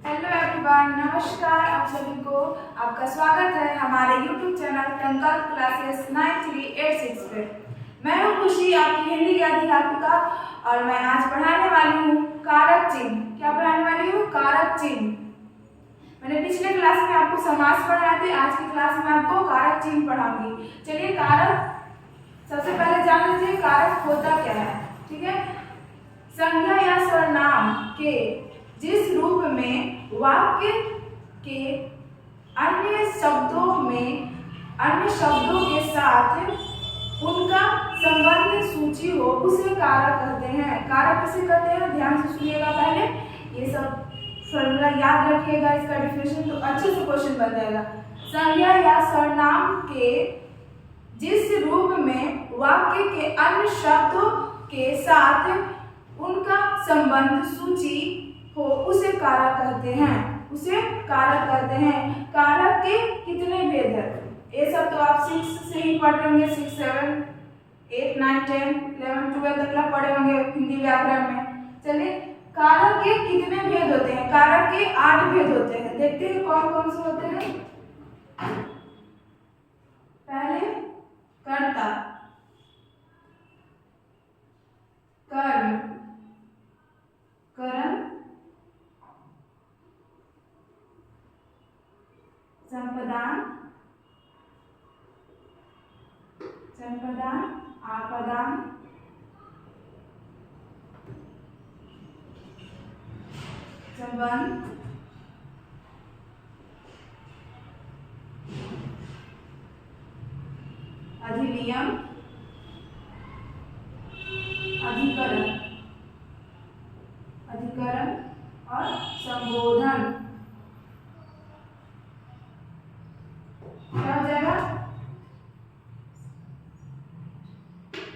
Hello everyone, नमस्कार आप सभी को। आपका स्वागत है हमारे YouTube चैनल संकल्प क्लासेस 9386 पे। मैं हूँ खुशी, आपकी हिंदी की अध्यापिका, और मैं आज पढ़ाने वाली हूँ कारक चिन्ह। क्या पढ़ाने वाली हूँ? कारक चिन्ह। मैंने पिछले क्लास में आपको समास पढ़ाए थे, आज की क्लास में आपको कारक चिन्ह पढ़ाऊंगी। चलिए, कारक सबसे पहले जान लीजिए कारक होता क्या है। ठीक है, संज्ञा या सर्वनाम के जिस रूप में वाक्य के अन्य शब्दों के साथ उनका संबंध सूची हो, उसे कारक कहते हैं। कारक किसे कहते हैं? ध्यान से सुनिएगा, पहले ये सब फॉर्मूला याद रखिएगा, इसका डेफिनेशन तो अच्छे से क्वेश्चन बन जाएगा। संज्ञा या सर्वनाम के जिस रूप में वाक्य के अन्य शब्दों के साथ उनका संबंध सूची हो, उसे कारक कहते हैं। उसे कारक कहते हैं। कारक के कितने भेद हैं? ये सब तो आप 6 से ही पढ़ होंगे, 6, 7, 8, 9, 10, 11, 12 तक पढ़े होंगे हिंदी व्याकरण में। चलिए, कारक के कितने भेद होते हैं? कारक के 8 भेद होते हैं। देखते हैं कौन कौन से होते हैं। पहले कर्ता, कर्म, करण, संपदान, आपदान, संबंध, अधिनियम, अधिकरण और संबोधन। क्या हो जाएगा?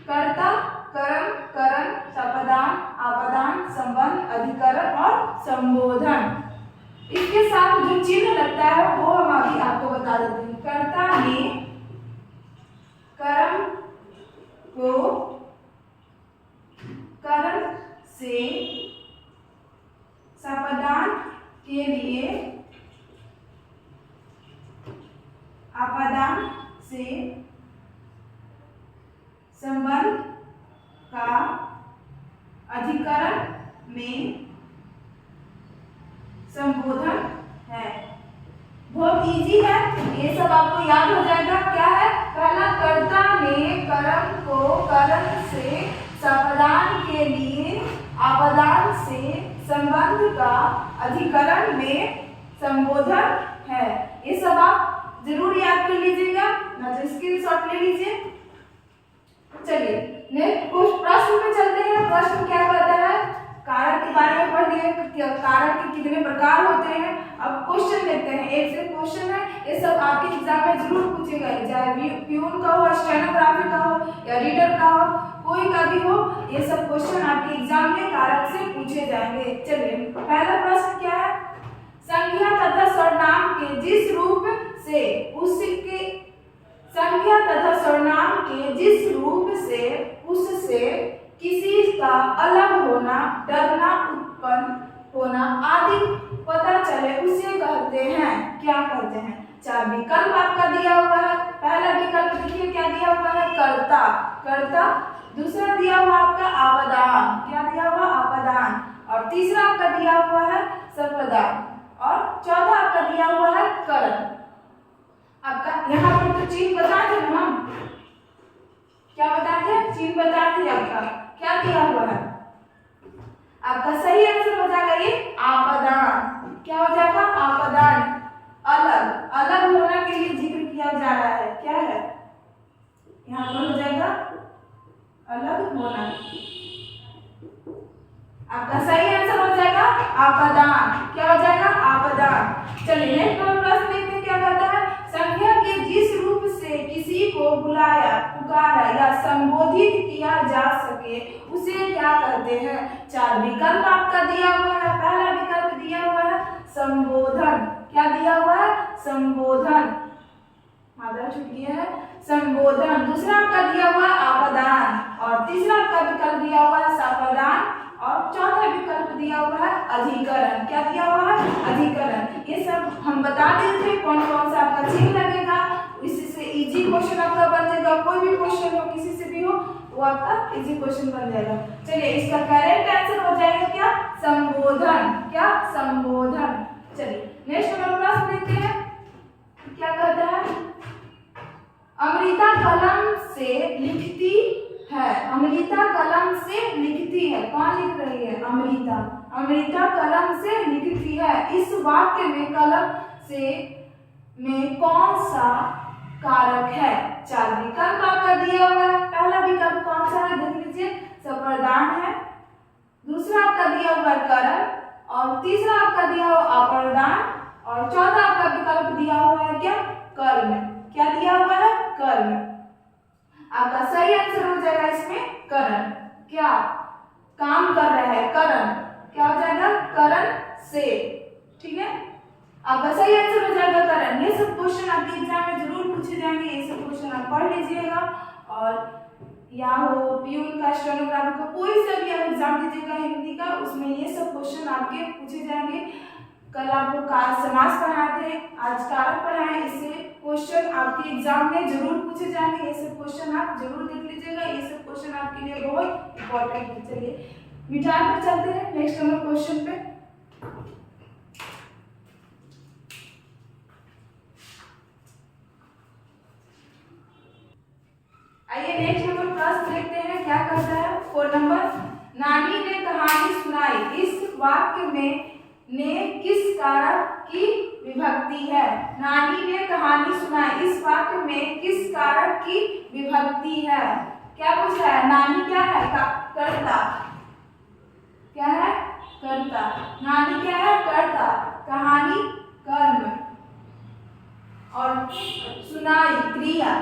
कर्ता, कर्म, करण, संपदान, आपदान, संबंध, अधिकरण और संबोधन। इसके साथ जो चिन्ह लगता है वो हम अभी आपको बता देते हैं। कर्ता ने कर्म को करण से, संपदान के लिए आपदान से, संबंध का अधिकरण में संबोधन है। बहुत इजी है, ये सब आपको याद हो जाएगा। क्या है? पहला, कर्ता ने कर्म को करण से, संपदान के लिए आपदान से, संबंध का अधिकरण में संबोधन है। ये सब आप जरूर याद कर लीजिएगा, ना तो स्क्रीनशॉट ले लीजिए। चलिए नेक्स्ट प्रश्न में चलते हैं। प्रश्न क्या कहता है? कारक के बारे में पढ़ लिए, कारक के कितने प्रकार होते हैं। अब क्वेश्चन देखते हैं, एक से क्वेश्चन है, ये सब आपके एग्जाम में जरूर पूछेगा, चाहे प्यून का हो, स्टेनोग्राफी का हो या रीडर का हो, कोई का भी हो, ये सब क्वेश्चन आपके एग्जाम में कारक से पूछे जाएंगे। चलिए, पहला प्रश्न क्या है? संज्ञा तथा सर्वनाम के जिस रूप से उससे किसी का अलग होना, डरना, उत्पन्न होना आदि पता चले, उसे कहते हैं। क्या कहते हैं? 4 विकल्प आपका दिया हुआ है। पहला विकल्प देखिए क्या दिया हुआ है? कर्ता। दूसरा दिया हुआ आपका आपदान। क्या दिया हुआ? आपदान। और तीसरा आपका दिया हुआ है संपदान। और चौथा आपका दिया हुआ है करण। आपका यहाँ पर तो चिन्ह बता थे ना हम, क्या बताए थे? चिन्ह बताए थे। आपका क्या दिया हुआ है? आपका सही आंसर हो जाएगा ये आपदान। क्या हो जाएगा? आपदान। अलग होने के लिए जिक्र किया जा रहा है। क्या है? यहाँ पर हो जाएगा अलग होना। आपका सही आंसर हो जाएगा आपदान। क्या हो जाएगा? आपदान। चलिए नेक्स्ट प्रश्न देखते हैं क्या कहता है। संज्ञा के जिस रूप से किसी को बुलाया, पुकारा या संबोधित किया जा सके, उसे क्या कहते हैं? 4 विकल्प आपका दिया हुआ है। पहला विकल्प दिया हुआ है संबोधन। क्या दिया हुआ है? संबोधन। मात्रा छूट गया है। संबोधन। दूसरा आपका दिया हुआ आपदान, और तीसरा आपका विकल्प दिया हुआ है संपदान, और चौथा विकल्प दिया हुआ है अधिकरण। क्या दिया हुआ है? अधिकरण, ये सब हम बता देते थे कौन कौन सा आपका चिन्ह लगेगा, इसी से इजी क्वेश्चन आपका बन जाएगा। कोई भी क्वेश्चन हो किसी से भी हो वो आपका इजी क्वेश्चन बन जाएगा। चलिए इसका करेक्ट आंसर हो जाएगा क्या, संबोधन, क्या संबोधन। चलिए नेक्स्ट नंबर प्रश्न देखते हैं क्या कहता है। अमृता कलम से लिखती है, अमृता कलम से लिखती है, कौन लिख रही है, अमृता, अमृता कलम से लिखती है। इस वाक्य में कलम से में कौन सा कारक है। चार विकल्प आपका दिया हुआ है। पहला विकल्प कौन सा है देख लीजिए, सप्रदान है। दूसरा आपका दिया हुआ है करण, और तीसरा आपका दिया हुआ अप्रदान, और चौथा आपका विकल्प दिया हुआ है क्या, कर्म। क्या दिया हुआ है, कर्म। आपका सही आंसर हो जाएगा इसमें करण, क्या काम कर रहा है, करण, क्या हो जाएगा, करण से, ठीक है। आपका सही आंसर हो जाएगा करण। ये सब क्वेश्चन आपके एग्जाम में जरूर पूछे जाएंगे, ये सब क्वेश्चन आप पढ़ लीजिएगा। और या हो प्यून का, स्टेनोग्राफर का, कोई सा भी आप एग्जाम दीजिएगा हिंदी का, उसमें ये सब क्वेश्चन आपके पूछे जाएंगे। कल आपको समास पढ़ाए थे, आज कारक पढ़ाए, इससे क्वेश्चन आपके एग्जाम में जरूर पूछे जाएंगे। ये सब क्वेश्चन आप जरूर देख लीजिएगा, ये सब क्वेश्चन आपके लिए बहुत इंपॉर्टेंट है। चलिए मिठाई पर चलते हैं नेक्स्ट नंबर क्वेश्चन पे। आइए नेक्स्ट नंबर प्रश्न देखते हैं क्या कहता है। 4 नंबर, नानी ने कहानी सुनाई, इस वाक्य में ने किस कारक की विभक्ति है। नानी ने कहानी सुनाई, इस वाक्य में किस कारक की विभक्ति है। क्या पूछ रहा है, नानी क्या है, कर्ता, क्या है, कर्ता, नानी क्या है, कर्ता, कहानी कर्म, और सुनाई क्रिया।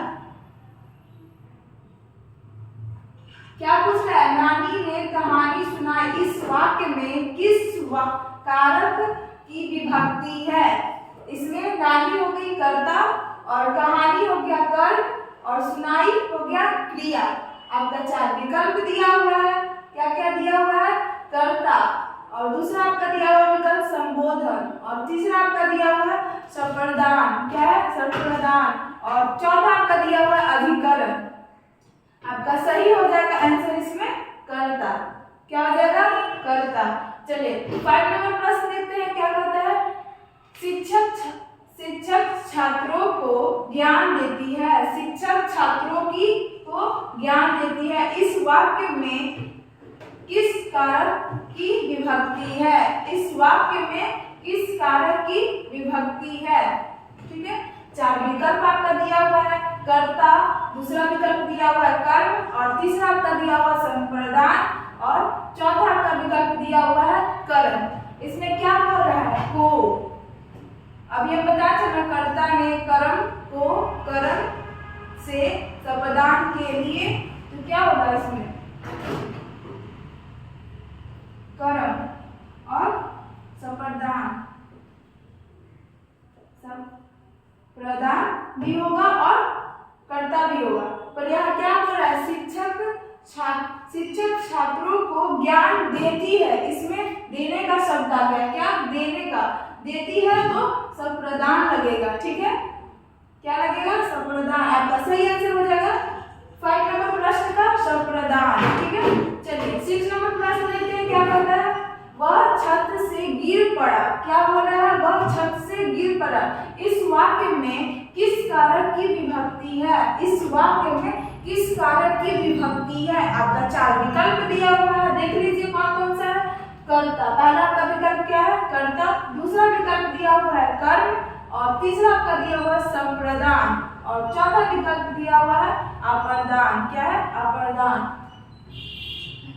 क्या पूछ रहा है, नानी ने कहानी सुनाई, इस वाक्य में किस कारक की विभक्ति है। इसमें नानी हो गई कर्ता, और कहानी हो गया कर्म, और सुनाई हो गया क्रिया। आपका 4 विकल्प दिया हुआ है। क्या क्या दिया हुआ है, कर्ता, और दूसरा आपका दिया हुआ विकल्प संबोधन, और तीसरा आपका दिया हुआ है सप्रदान, क्या है, सप्रदान, और चौथा आपका दिया हुआ है अधिकरण। आपका सही हो जाएगा आंसर इसमें कर्ता, क्या हो जाएगा, कर्ता। चलिए 5 नंबर प्रश्न देखते हैं क्या कहता है। शिक्षक छात्रों को ज्ञान देती है, शिक्षक छात्रों को ज्ञान देती है, इस वाक्य में किस कारक की विभक्ति है। इस वाक्य में किस कारक की विभक्ति है, ठीक है। 4 विकल्प आपका दिया हुआ है, कर्ता, दूसरा विकल्प दिया हुआ है कर्म, और तीसरा आपका दिया हुआ संप्रदान, और चौथा आपका विकल्प दिया हुआ है कर्म। इसमें क्या बोल रहा है, को। अब ये पता चला कर्ता ने कर्म को कर्म से सप्रदान के लिए, तो क्या होगा इसमें, कर्म और सप्रदान, प्रदान भी होगा और कर्ता भी होगा। पर यहाँ क्या बोल रहा है, शिक्षक छात्रों को ज्ञान देती है, इसमें देने का शब्द आ गया, क्या, देने का, देती है तो सप्रदान लगेगा, ठीक है। क्या लगेगा, सप्रदान। आपका सही आंसर हो जाएगा 5 नंबर प्रश्न का सप्रदान, ठीक है। चलिए 6 नंबर प्रश्न देखते हैं क्या कहता है। वह छत से गिर पड़ा, क्या बोल रहा है, वह छत से गिर पड़ा, इस वाक्य में किस कारक की विभक्ति है। इस वाक्य में किस कारक की विभक्ति है। आपका 4 विकल्प दिया हुआ है, देख लीजिए कौन कौन सा है। कर्ता, पहला आपका विकल्प क्या है, कर्ता, दूसरा विकल्प दिया हुआ है कर्म, और तीसरा आपका दिया हुआ है संप्रदान, और चौथा विकल्प दिया हुआ है अप्रदान, क्या है, अप्रदान।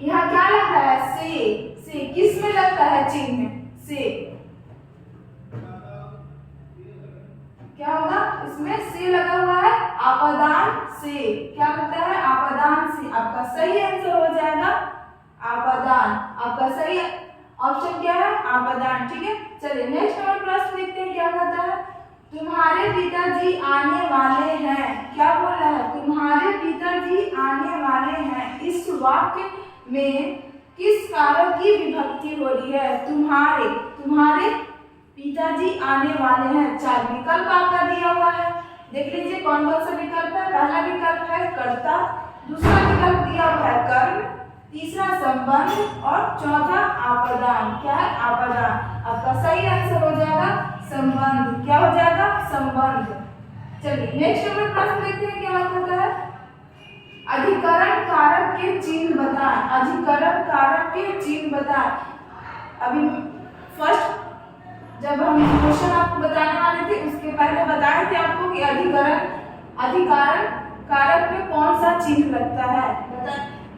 यहाँ क्या लग रहा है, से किस में लगता है चिन्ह, से, क्या होगा, इसमें से लगा हुआ है, आपदान से, क्या लगता है, आपदान से। आपका सही आंसर हो जाएगा आपदान। आपका सही ऑप्शन क्या है, आपदान, ठीक है। चलिए नेक्स्ट नंबर प्रश्न देखते हैं क्या कहता है। तुम्हारे पिताजी आने वाले हैं, क्या बोल रहा है, तुम्हारे पिताजी आने वाले हैं, इस वाक्य में किस कारक की विभक्ति हो रही है। तुम्हारे पिताजी आने वाले हैं। 4 विकल्प आपका दिया हुआ है, देख लीजिए कौन कौन सा विकल्प है। पहला विकल्प है कर्ता, दूसरा विकल्प दिया हुआ है कर्म, तीसरा संबंध और चौथा आपादान। क्या है? आपादान। आपका सही आंसर हो जाएगा संबंध। क्या हो जाएगा? संबंध। चलिए नेक्स्ट नंबर प्रश्न देखते हैं क्या होता है। अधिकरण कारक के चिन्ह बताएं। अधिकरण कारक के चिन्ह बताएं। अभी फर्स्ट जब हम क्वेश्चन आपको बताने वाले थे उसके पहले बताए थे आपको कि अधिकरण कारक में कौन सा चिन्ह लगता है।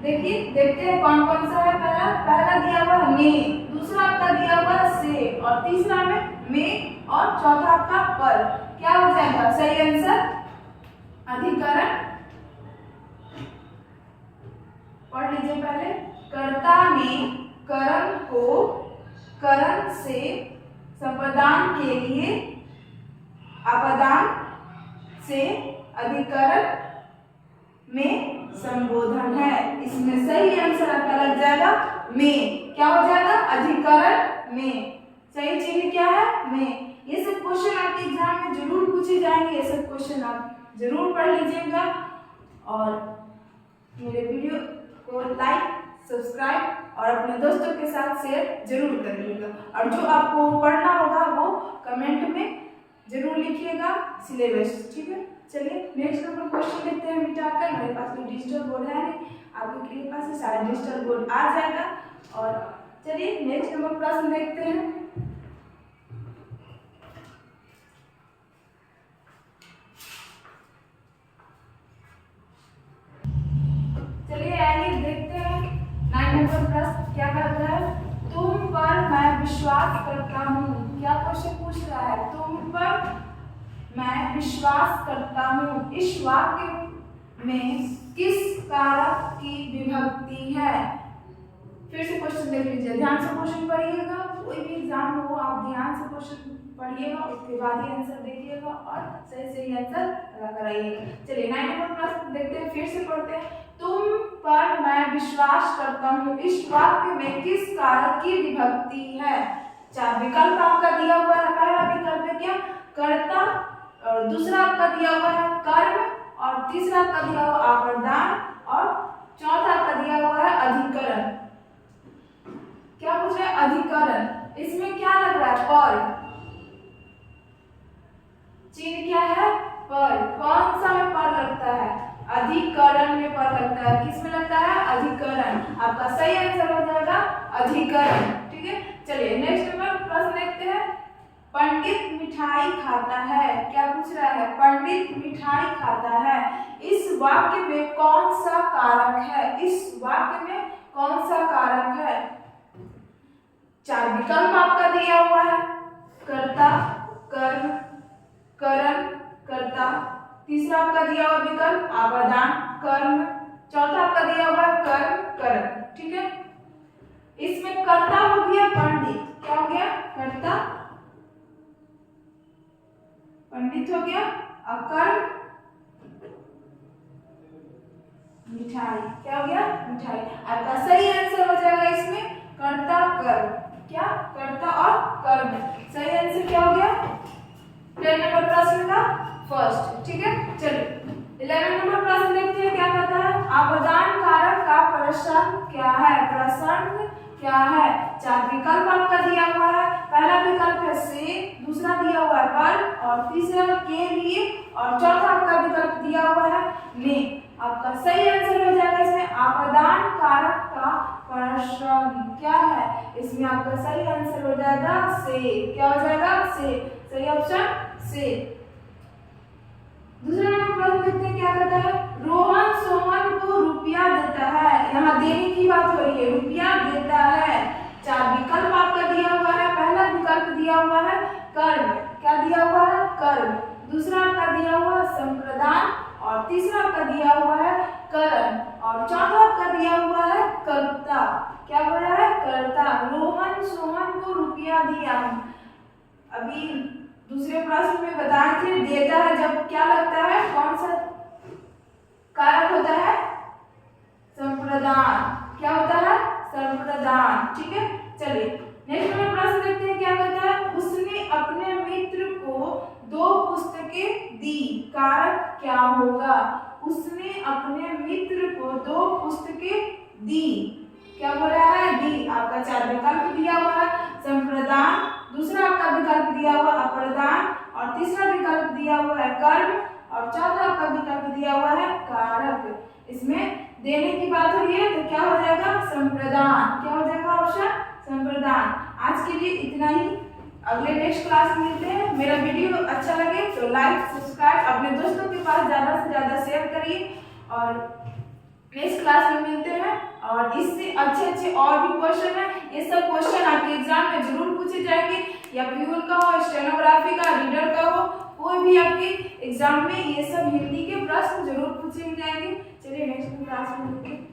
देखिए देखते हैं कौन कौन सा है। पहला दिया हुआ है में, दूसरा आपका दिया हुआ है से और तीसरा में और चौथा आपका पर। क्या हो जाएगा सही आंसर? अधिकरण, पढ़ लीजिए पहले। कर्ता ने कर्म को करण से संपादन के लिए आपादान से अधिकरण में संबोधन है। इसमें सही आंसर आपका लग जाएगा में। क्या हो जाएगा? अधिकरण में। सही चिन्ह क्या है? में। ये सब क्वेश्चन आपके एग्जाम में जरूर पूछे जाएंगे। ये सब क्वेश्चन आप जरूर पढ़ लीजिएगा और मेरे वीडियो को लाइक, सब्सक्राइब और अपने दोस्तों के साथ शेयर जरूर करिएगा। और जो आपको पढ़ना होगा वो कमेंट में जरूर लिखिएगा सिलेबस। ठीक है, चलिए नेक्स्ट नंबर क्वेश्चन देखते हैं मिटाकर। मेरे पास कोई डिजिटल बोर्ड है नहीं, आपके पास सारा डिजिटल बोर्ड आ जाएगा। और चलिए नेक्स्ट नंबर प्रश्न देखते हैं। चलिए आइए देखते हैं 9 नंबर प्रश्न क्या कहता है। तुम पर मैं विश्वास करता हूँ। क्या क्वेश्चन पूछ रहा है? तुम पर मैं विश्वास करता हूँ। इस वाक्य में किस कारक की विभक्ति है? फिर से क्वेश्चन देख लीजिए, ध्यान से क्वेश्चन पढ़िएगा। कोई भी एग्जाम हो आप ध्यान से क्वेश्चन पढ़िएगा, उसके बाद ही आंसर देखिएगा और सही आंसर कराइएगा। चलिए 9 नंबर प्रश्न देखते हैं, फिर से पढ़ते हैं। तुम पर मैं विश्वास करता हूँ। इस वाक्य में किस कारक की विभक्ति है? 4 विकल्प आपका दिया हुआ है। पहला विकल्प है क्या? कर्ता, और दूसरा आपका दिया हुआ है कर्म और तीसरा आपका दिया हुआ आपादान और चौथा आपका दिया हुआ है अधिकरण। क्या पूछ रहा है? अधिकरण। इसमें क्या लग रहा है? पर। चिन्ह क्या है? पर। कौन सा में पर लगता है? अधिकरण में पर लगता है। किस में लगता है? अधिकरण। आपका सही आंसर हो जाएगा अधिकरण। ठीक है, चलिए नेक्स्ट नंबर प्रश्न देखते हैं। पंडित मिठाई खाता है। क्या पूछ रहा है? पंडित मिठाई खाता है। इस वाक्य में कौन सा कारक है? इस वाक्य में कौन सा कारक है? 4 विकल्प आपका दिया हुआ है। कर्ता, कर्म, करण, कर्ता। तीसरा आपका दिया हुआ विकल्प आपादान, कर्म। चौथा आपका दिया हुआ कर्म, करण। ठीक है, इसमें कर्ता हो गया पंडित। क्या हो गया? कर्ता पंडित हो गया और कर्म मिठाई। क्या हो गया? मिठाई। आपका सही आंसर हो जाएगा इसमें कर्ता कर्म। क्या? कर्ता और कर्म। सही आंसर क्या हो गया? 10 नंबर प्रश्न का फर्स्ट। ठीक है, चलिए 11 नंबर प्रश्न देखते हैं क्या कहता है। आपादान कारक का प्रश्न क्या है? प्रश्न क्या है? 4 विकल्प आपका दिया हुआ है। पहला विकल्प है से, दूसरा दिया हुआ है पर और तीसरा के लिए और चौथा आपका विकल्प दिया हुआ है में। आपका सही आंसर हो जाएगा इसमें आपादान कारक का प्रश्न क्या है? इसमें आपका सही आंसर हो जाएगा से। क्या हो जाएगा? से। सही ऑप्शन से। दूसरा नंबर प्रश्न देखते हैं क्या कहता है। रोहन सोहन को रुपया देता है। यहाँ देने की बात हो रही है, रुपया देता है। 4 विकल्प आपका दिया हुआ है। पहला विकल्प दिया हुआ है कर्म। क्या दिया हुआ है? कर्म। दूसरा आपका दिया हुआ है संप्रदान और तीसरा आपका दिया हुआ है करण और चौथा आपका दिया हुआ है कर्ता। क्या बोल रहा है? कर्ता। रोहन सोहन को रुपया दिया। अभी दूसरे प्रश्न में बताए थे देता है जब क्या लगता है? कौन सा कारक होता है? संप्रदान। क्या होता है? संप्रदान। ठीक है, चलिए नेक्स्ट प्रश्न देखते हैं क्या कहता है। उसने कारक क्या होगा? उसने अपने मित्र को 2 पुस्तकें दी। क्या बोल रहा है? दी। आपका 4 विकल्प दिया हुआ है, संप्रदान, दूसरा आपका विकल्प दिया हुआ अप्रदान, और तीसरा विकल्प दिया हुआ है कर्म, और चौथा आपका विकल्प दिया हुआ है कारक। इसमें देने की बात हो रही है तो क्या हो जाएगा? संप्रदान। क्या हो जाएगा ऑप्शन? संप्रदान। आज के लिए इतना ही, अगले नेक्स्ट क्लास में मिलते हैं। मेरा वीडियो अच्छा लगे तो लाइक सब्सक्राइब अपने दोस्तों के पास ज़्यादा से ज़्यादा शेयर करिए, और नेक्स्ट क्लास में मिलते हैं। और इससे अच्छे और भी क्वेश्चन है, ये सब क्वेश्चन आपके एग्जाम में जरूर पूछे जाएंगे, या फ्यूल का हो, स्टेनोग्राफी का, रीडर का हो, कोई भी आपके एग्जाम में ये सब हिंदी के प्रश्न जरूर पूछे जाएंगे। चलिए नेक्स्ट क्लास में मिलते हैं।